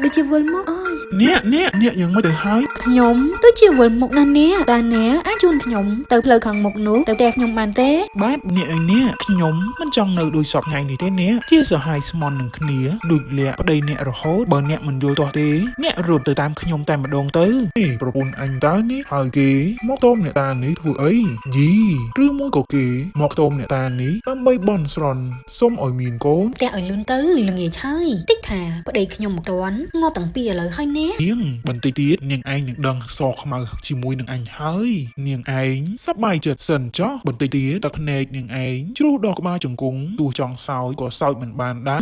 ដូចជាវិលមកអើយអ្នកยังไม่ได้หายខ្ញុំដូចជាវិលមកណាស់អ្នកតើអ្នកអាចជូនខ្ញុំទៅផ្លូវខាងមុខនោះទៅផ្ទះខ្ញុំបានទេ បាទអ្នកឯនេះខ្ញុំមិនចង់នៅដូចសពថ្ងៃនេះទេអ្នកជាសហាយស្មន់នឹងគ្នាដូចលាក់ប្តីអ្នករហូតបើអ្នកមិនយល់ទាស់ទេអ្នករត់ទៅតាមខ្ញុំតែម្ដងទៅប្រពន្ធអញតើនេះហើយគេមកតមអ្នកតានេះធ្វើអីយីឬមួយក៏គេមកតមអ្នកតានេះដើម្បីបន់ស្រន់សុំឲ្យមានកូនផ្ទះឲ្យលឿនទៅល្ងាចហើយតិចថាប្តីខ្ញុំមកទាន់ងាប់តាំងពីឥឡូវហើយអ្នកនាងបន្តិចទៀតនាងឯងនឹងដឹងសខ្មៅជាមួយនឹងអញហើយនាងឯងសប្បាយចិត្តសិនចុះបន្តិចទៀតទឹកភ្នែកនាងឯងជ្រុះដល់ក្បាលជង្គង់ទោះចង់សោយក៏សោយមិនបានដែរ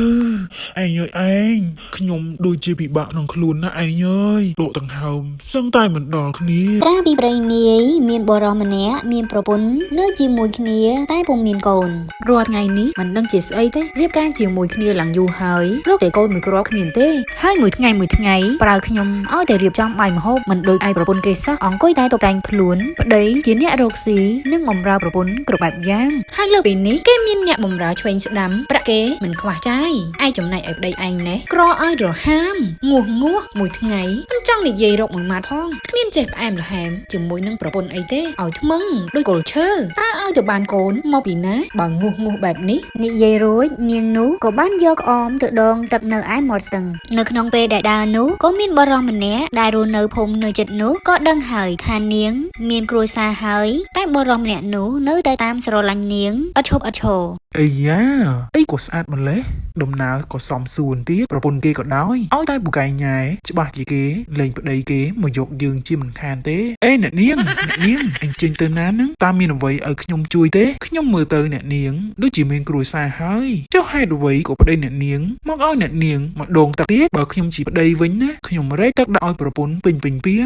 ឯងអើយឯងខ្ញុំដូចជាពិបាកក្នុងខ្លួនណាស់ឯងអើយលោកដង្ហើមសឹងតែមិនដល់គ្នាត្រាពីប្តីនាយមានបរិសម្នាក់មានប្រពន្ធនៅជាមួយគ្នាតែពុំមានកូនរាល់ថ្ងៃនេះមិនដឹងជាស្អីទេរៀបការជាមួយគ្នាឡើងយូរហើយរកតែកូនមួយគ្រាប់គ្មានទេហើយមួយថ្ងៃប្រើខ្ញុំឲ្យតែរៀបចំបាយម្ហូបមិនដូចឯប្រពន្ធគេសោះអង្គុយតែតុបតែងខ្លួនប្តីជាអ្នករកស៊ីនិងបម្រើប្រពន្ធគ្រប់បែបយ៉ាងហើយលើពីនេះគេមានអ្នកបម្រើឆ្វេងស្ដាំប្រាក់គេមិនខ្វះចាយឯចំណែកឲ្យប្តីឯងណេះក្រឲ្យរហាមងោះមួយថ្ងៃមិនចង់និយាយរកមួយម៉ាត់ផងគ្មានចេះផ្អែមល្ហែមជាមួយនឹងប្រពន្ធអីទេឲ្យថ្មឹងដូចគល់ឈើតើឲ្យទៅបានកូនមកពីណាបើងោះបែបនេះនិយាយរួចនាងនោះក៏បានយកអមទៅដងទឹកនៅឯមាត់ស្ទឹងនៅក្នុងពេលដែលដើរនោះក៏មានបរិសម្នាក់ដែលរស់នៅភូមិនៅជិតនោះក៏ដឹងហើយថានាងមានគ្រួសារហើយតែបរិសម្នាក់នោះនៅតែតាមស្រឡាញ់នាងឥតឈប់ឥតឈរអាយ៉ាអីក៏ស្អាតម្លេះដំណើរក៏សំសួនទៀតប្រពន្ធគេក៏ដោយឲ្យតែពូកែញ៉ែច្បាស់ជាគេលេងប្តីគេមកយកយើងជាមិនខានទេអេអ្នកនាងអញចេញទៅណាហ្នឹងតាមមានអ្វីឲ្យខ្ញុំជួយទេខ្ញុំមើលទៅអ្នកនាងដូចជាមានគ្រួសារហើយចុះហេតុអ្វីក៏ប្តីអ្នកនាងមកឲ្យអ្នកនាងមកដងទឹកទៀតបើខ្ញុំជាប្តីវិញណាខ្ញុំរែកទឹកដាក់ឲ្យប្រពន្ធពេញពីងឲ្យ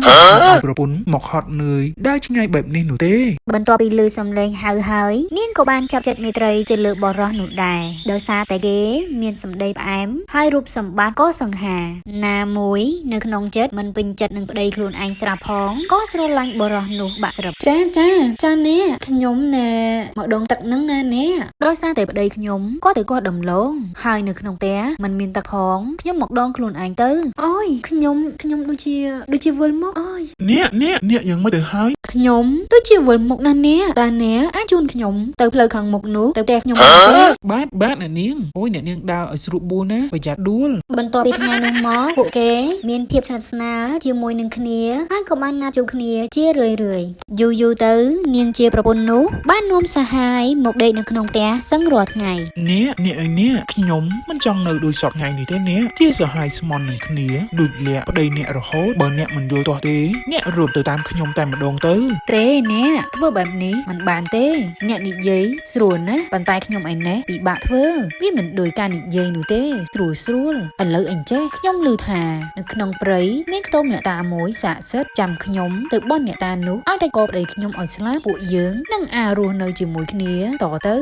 ប្រពន្ធមកហត់នឿយដើរឆ្ងាយបែបនេះនោះទេបន្ទាប់ពីឮសំឡេងហៅហើយនាងក៏បានចាប់ចិត្តមេត្រីទៅលើបរិសនោះដែរដោយសារតែគេមានសម្ដីផ្អែមហើយរូបសម្បត្តិក៏សង្ហាណាមួយនៅក្នុងចិត្តមិនពេញចិត្តនឹងប្តីខ្លួនឯងស្រាប់ផងក៏ស្រឡាញ់បរិសនោះបាក់ស្រាប់ចានេះខ្ញុំណែមកដងទឹកនឹងណានេះដោយសារតែប្តីខ្ញុំគាត់ដំឡងហើយនៅក្នុងផ្ទះมันមានទឹកផងខ្ញុំមកដងខ្លួនឯងទៅអូយខ្ញុំដូចជាវិលមកអូយអ្នកยังไม่ได้หายខ្ញុំដូចជាវិលមកណាស់នេះតើអ្នកអាចជូនខ្ញុំទៅផ្លូវខាងមុខនោះទៅផ្ទះខ្ញុំបានទេបាទអ្នកនាងអូយអ្នកនាងដើរឲ្យស្រួលបួនណាប្រយ័ត្នដួលបន្ទាប់ពីថ្ងៃនោះមកពួកគេមានភាពស្និទ្ធស្នាលជាមួយនឹងគ្នាហើយក៏បានណាត់ជួបគ្នាជារឿយយូរទៅនាងជាប្រពន្ធនោះបាននាំសហាយមកដេកនៅក្នុងផ្ទះសឹងរាល់ថ្ងៃអ្នកខ្ញុំមិនចង់នៅដូចសពថ្ងៃនេះទេអ្នកជាសហាយស្មន់នឹងគ្នាដូចលាក់ប្តីអ្នករហូតបើអ្នកមិនយល់ទាស់ទេអ្នករត់ទៅតាមខ្ញុំតែម្ដងទៅទេអ្នកធ្វើបែបនេះមិនបានទេអ្នកនិយាយស្រួលណាស់ប៉ុន្តែខ្ញុំឯណេះពិបាកធ្វើវាមិនដូចការនិយាយនោះទេស្រួលឥឡូវអីចេះខ្ញុំឮថានៅក្នុងព្រៃមានខ្ទមអ្នកតាមួយស័ក្តិសិទ្ធិចាំខ្ញុំទៅបន់អ្នកតានោះឲ្យតែកោប្តីខ្ញុំឲ្យស្លាប់ពួកយើងនឹងរស់នៅជាមួយគ្នាតទៅ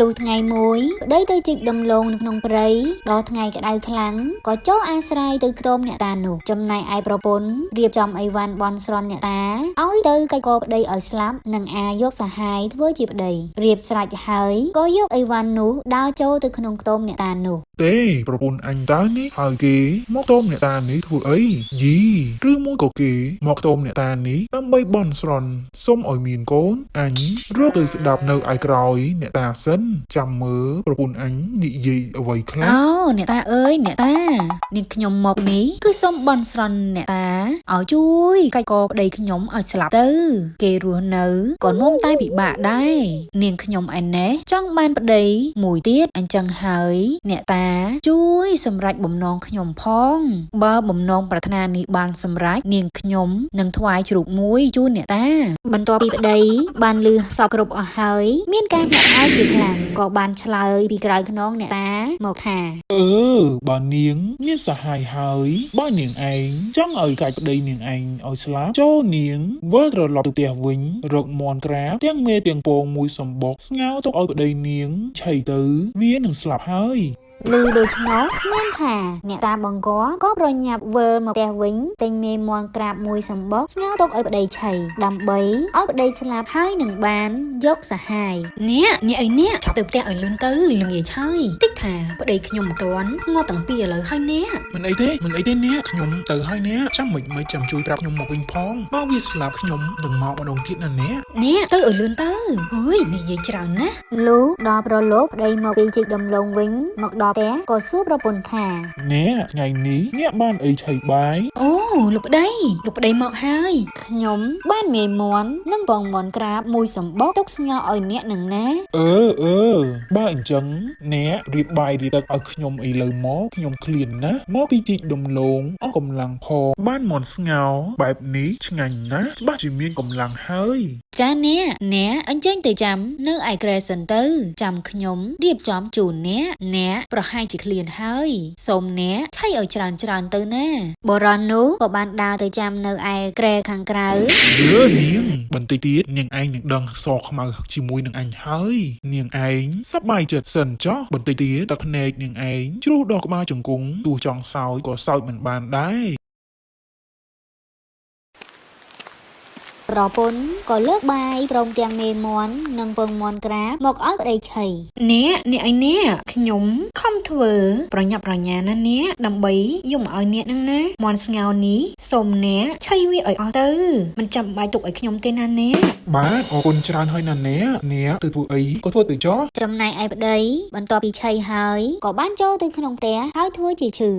លុះថ្ងៃមួយប្តីទៅជីកដំឡូងនៅក្នុងព្រៃដល់ថ្ងៃក្តៅខ្លាំងក៏ចូលអាស្រ័យទៅខ្ទមអ្នកតានោះចំណែកឯប្រពន្ធរៀបចំអីវ៉ាន់បន់ស្រន់អ្នកតាឲ្យទៅកៃកោប្តីឲ្យស្លាប់និងយកសហាយធ្វើជាប្តីរៀបស្រេចហើយក៏យកអីវ៉ាន់នោះដើរចូលទៅក្នុងខ្ទមអ្នកតានោះទេប្រពន្ធអញតើនេះហើយគេមកតមអ្នកតានេះធ្វើអីយីឬមួយក៏គេមកតមអ្នកតានេះដើម្បីបន់ស្រន់សុំឲ្យមានកូនអញរកទៅស្ដាប់នៅឯក្រោយអ្នកតាសិនចាំមើលប្រពន្ធអញនិយាយអ្វីខ្លះអ្នកតាអើយអ្នកតានាងខ្ញុំមកនេះគឺសុំបន់ស្រន់អ្នកតាឲ្យជួយកៃកោប្តីខ្ញុំឲ្យស្លាប់ទៅគេរស់នៅក៏នាំតែពិបាកដែរនាងខ្ញុំឯណេះចង់បានប្តីមួយទៀតអញ្ចឹងហើយអ្នកតាជួយសម្រេចបំណងខ្ញុំផងបើបំណងប្រាថ្នានេះបានសម្រេចនាងខ្ញុំនឹងថ្វាយជ្រូកមួយជូនអ្នកតាបន្ទាប់ពីប្តីបានលឺសពគ្រប់អស់ហើយមានការផ្អាកជាខ្លាំងក៏បានឆ្លើយពីក្រៅខ្នងអ្នកតាមកថាបើនាងមានសហាយហើយបើនាងឯងចង់ឲ្យកាច់ប្តីនាងឯងឲ្យស្លាប់ចូលនាងវិលត្រឡប់ទៅផ្ទះវិញរកមន់ក្រាបទាំងមេទាំងពងមួយសម្បុកស្ងោទុកឲ្យប្តីនាងឆៃទៅវានឹងស្លាប់ហើយ លឺដូច្នោះស្មានថាអ្នកតាបង្កក៏ប្រញាប់វិលមកផ្ទះវិញទិញមេមាន់ក្រាបមួយសំបុកស្ងោទុកឲ្យប្តីឆៃដើម្បីឲ្យប្តីស្លាប់ហើយនឹងបានយកសហាយអ្នកអីអ្នកឆាប់ទៅផ្ទះឲ្យលឿនទៅល្ងាចហើយតិចថាប្តីខ្ញុំមិនទាន់ងាប់តាំងពីឥឡូវហើយអ្នក មិនអីទេអ្នកខ្ញុំទៅហើយអ្នកចាំមិនចាំជួយប្រាប់ខ្ញុំមកវិញផងបើវាស្លាប់ខ្ញុំនឹងមកម្ដងទៀតណាអ្នក ទៅឲ្យលឿនទៅហើយនិយាយច្រើនណាស់លុះដល់ប្រឡូកប្តីមកពីជីកដំឡូងវិញមកដល់ផ្ទះក៏សួរប្រពន្ធថាអ្នកថ្ងៃនេះអ្នកបានអីឆៃបាយអូលោកប្តីមកហើយខ្ញុំបានមេមាន់និងបងមាន់ក្រាបមួយសម្បុកទុកស្ងោឲ្យអ្នកនឹងណាបើអញ្ចឹងអ្នករៀបបាយរៀបទឹកឲ្យខ្ញុំឥឡូវមកខ្ញុំឃ្លានណាមកពីជីកដំឡូងអស់កម្លាំងផងបានមាន់ស្ងោបែបនេះឆ្ងាញ់ណាស់ច្បាស់ជាមានកម្លាំងហើយចាអ្នកអញ្ចឹងទៅចាំនៅឯក្រែសិនទៅចាំខ្ញុំរៀបចំជូនអ្នកប្រហែលជាឃ្លានហើយសូមអ្នកឆៃឲ្យច្រើនទៅណាបរននោះក៏បានដើរទៅចាំនៅឯក្រែខាងក្រៅនាងបន្តិចទៀតនាងឯងនឹងដឹងសខ្មៅជាមួយនឹងអញហើយនាងឯងសប្បាយចិត្តសិនចុះបន្តិចទៀតទឹកភ្នែកនាងឯងជ្រុះដល់ក្បាលជង្គង់ទោះចង់សោយក៏សោយមិនបានដែរប្រពន្ធក៏លើកបាយព្រមទាំងមេមាន់និងពងមាន់ក្រាបមកឲ្យប្តីឆៃអ្នកខ្ញុំខំធ្វើប្រញាប់ប្រញាល់ណាអ្នកដើម្បីយកមកឲ្យអ្នកនឹងណាមាន់ស្ងោនេះសូមអ្នកឆៃវាឲ្យអស់ទៅមិនចាំបាយទុកឲ្យខ្ញុំទេណាអ្នកបាទអរគុណច្រើនហើយណាអ្នកទៅធ្វើអីក៏ធ្វើទៅចុះចំណែកឯប្តីបន្ទាប់ពីឆៃហើយក៏បានចូលទៅក្នុងផ្ទះហើយធ្វើជាឈឺ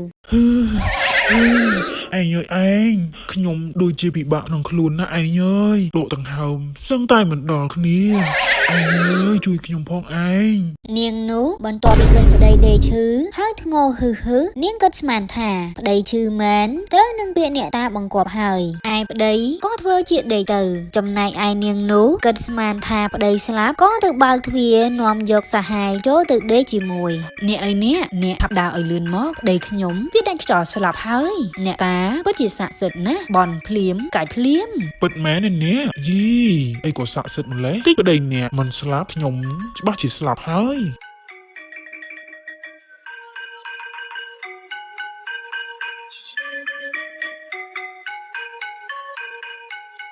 ឯងខ្ញុំដូចជាពិបាកក្នុងខ្លួនណាឯងអើយលោកដង្ហើមសឹងតែមិនដល់គ្នាឯងអើយជួយខ្ញុំផងឯងនាងនោះបន្ទាប់ពីឃើញប្តីដេកឈឺហើយធ្ងោហឺនាងគិតស្មានថាប្តីឈឺមែនត្រូវនឹងពាក្យអ្នកតាបង្គាប់ហើយឯប្តីក៏ធ្វើជាដេកទៅចំណែកឯនាងនោះគិតស្មានថាប្តីស្លាប់ក៏ទៅបើកទ្វារនាំយកសហាយចូលទៅដេកជាមួយអ្នកហាប់ដើរឲ្យលឿនមកប្តីខ្ញុំវាដាច់ខ្យល់ស្លាប់ហើយអ្នកតាពិតជាស័ក្តិសិទ្ធិណាស់បនភ្លាមកាច់ភ្លាមពិតមែនទេអ្នកយីអីក៏ស័ក្តិសិទ្ធិម្លេះតិចប្តីអ្នកមិនស្លាប់ខ្ញុំច្បាស់ជាស្លាប់ហើយ